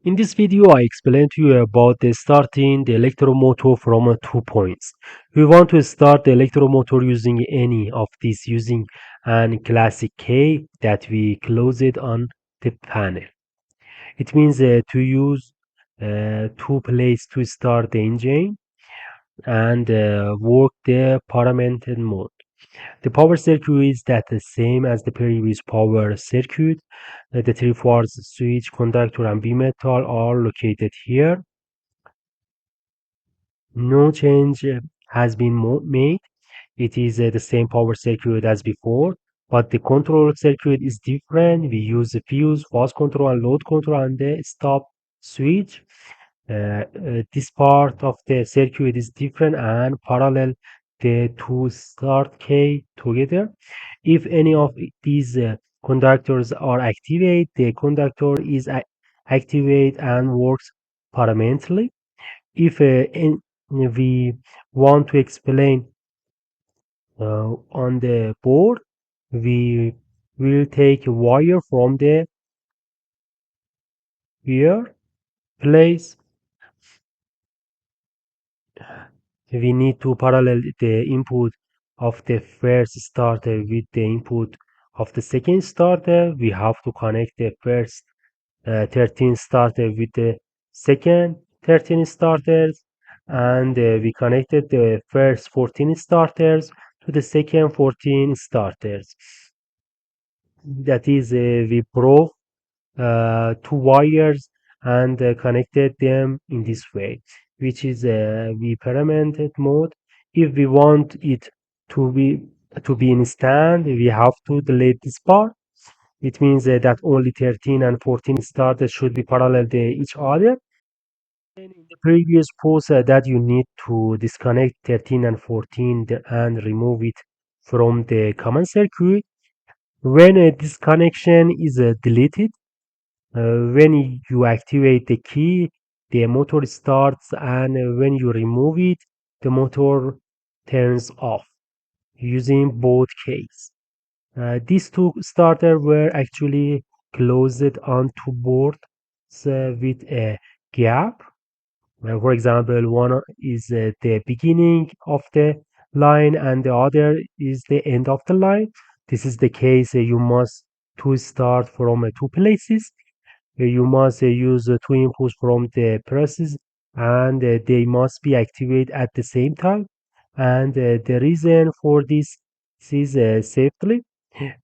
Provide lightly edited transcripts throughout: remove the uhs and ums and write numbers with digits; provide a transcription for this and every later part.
In this video, I explain to you about the starting the electromotor from 2 points. We want to start the electromotor using any of these using an classic key that we close it on the panel. It means to use two plates to start the engine and work the paramented mode. The power circuit is that the same as the previous power circuit. The three parts switch, contactor, and bimetal are located here. No change has been made. It is the same power circuit as before, but the control circuit is different. We use the fuse, fast control, and load control, and the stop switch. This part of the circuit is different and parallel the two start K together. If any of these conductors are activated, the conductor is activate and works paramentally. If we want to explain on the board, we will take a wire from the here place. We need to parallel the input of the first starter with the input of the second starter. We have to connect the first 13 starter with the second 13 starters, and we connected the first 14 starters to the second 14 starters. That is, we broke two wires and connected them in this way, which is the permanent mode. If we want it to be in stand, we have to delete this part. It means that only 13 and 14 starters should be parallel to each other. And in the previous post that you need to disconnect 13 and 14 and remove it from the common circuit. When this connection is deleted, when you activate the key, the motor starts, and when you remove it, the motor turns off using both keys. These two starters were actually closed onto boards with a gap. For example, one is the beginning of the line and the other is the end of the line. This is the case you must to start from two places. You must use two inputs from the presses and they must be activated at the same time. And the reason for this is safely.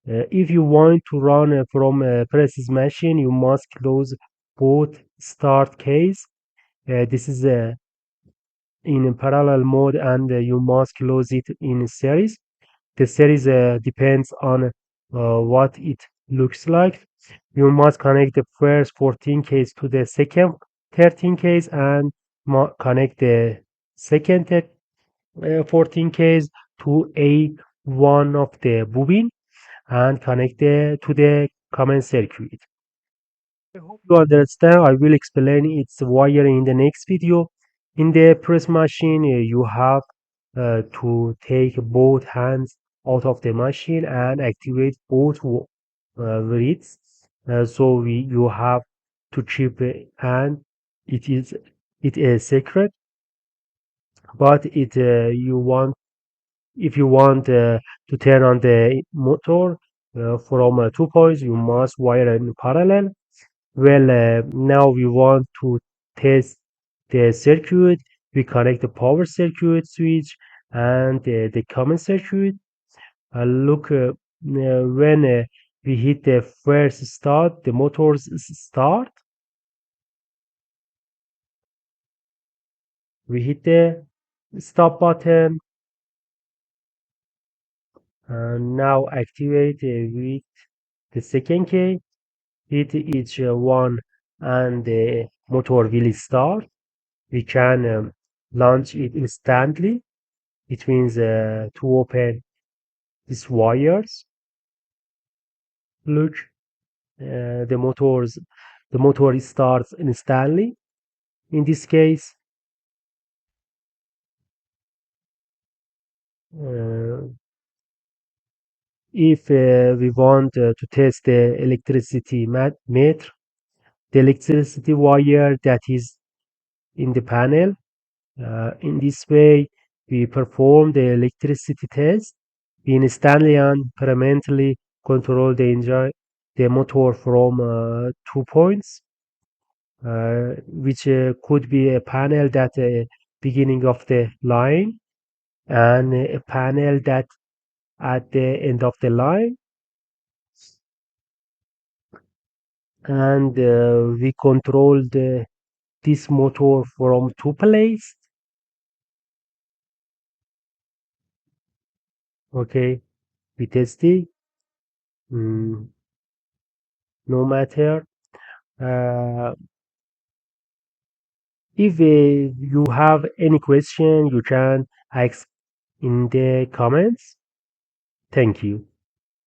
If you want to run from a presses machine, you must close both start keys. This is in parallel mode and you must close it in series. The series depends on what it looks like. You must connect the first 14 case to the second 13 case and connect the second 14 case to a one of the bobbin and connect to the common circuit. I hope you understand. I will explain its wiring in the next video. In the press machine, you have to take both hands out of the machine and activate both reeds. You have to chip and it is it is secret, but it you want if you want to turn on the motor from 2 points, you must wire in parallel. Well, now we want to test the circuit. We connect the power circuit switch and the common circuit. Look, when we hit the first start, the motors start. We hit the stop button and now activate with the second key. Hit each one and the motor will start. We can launch it instantly. It means to open these wires. Look, the motor starts instantly. In this case, uh, if we want to test the electricity meter, the electricity wire that is in the panel. In this way, we perform the electricity test. We instantly and permanently control the engine, the motor from 2 points, which could be a panel that beginning of the line and a panel that at the end of the line, and we control this motor from two places. Okay, we test it. Mm, no matter. Uh, if you have any question, you can ask in the comments. Thank you.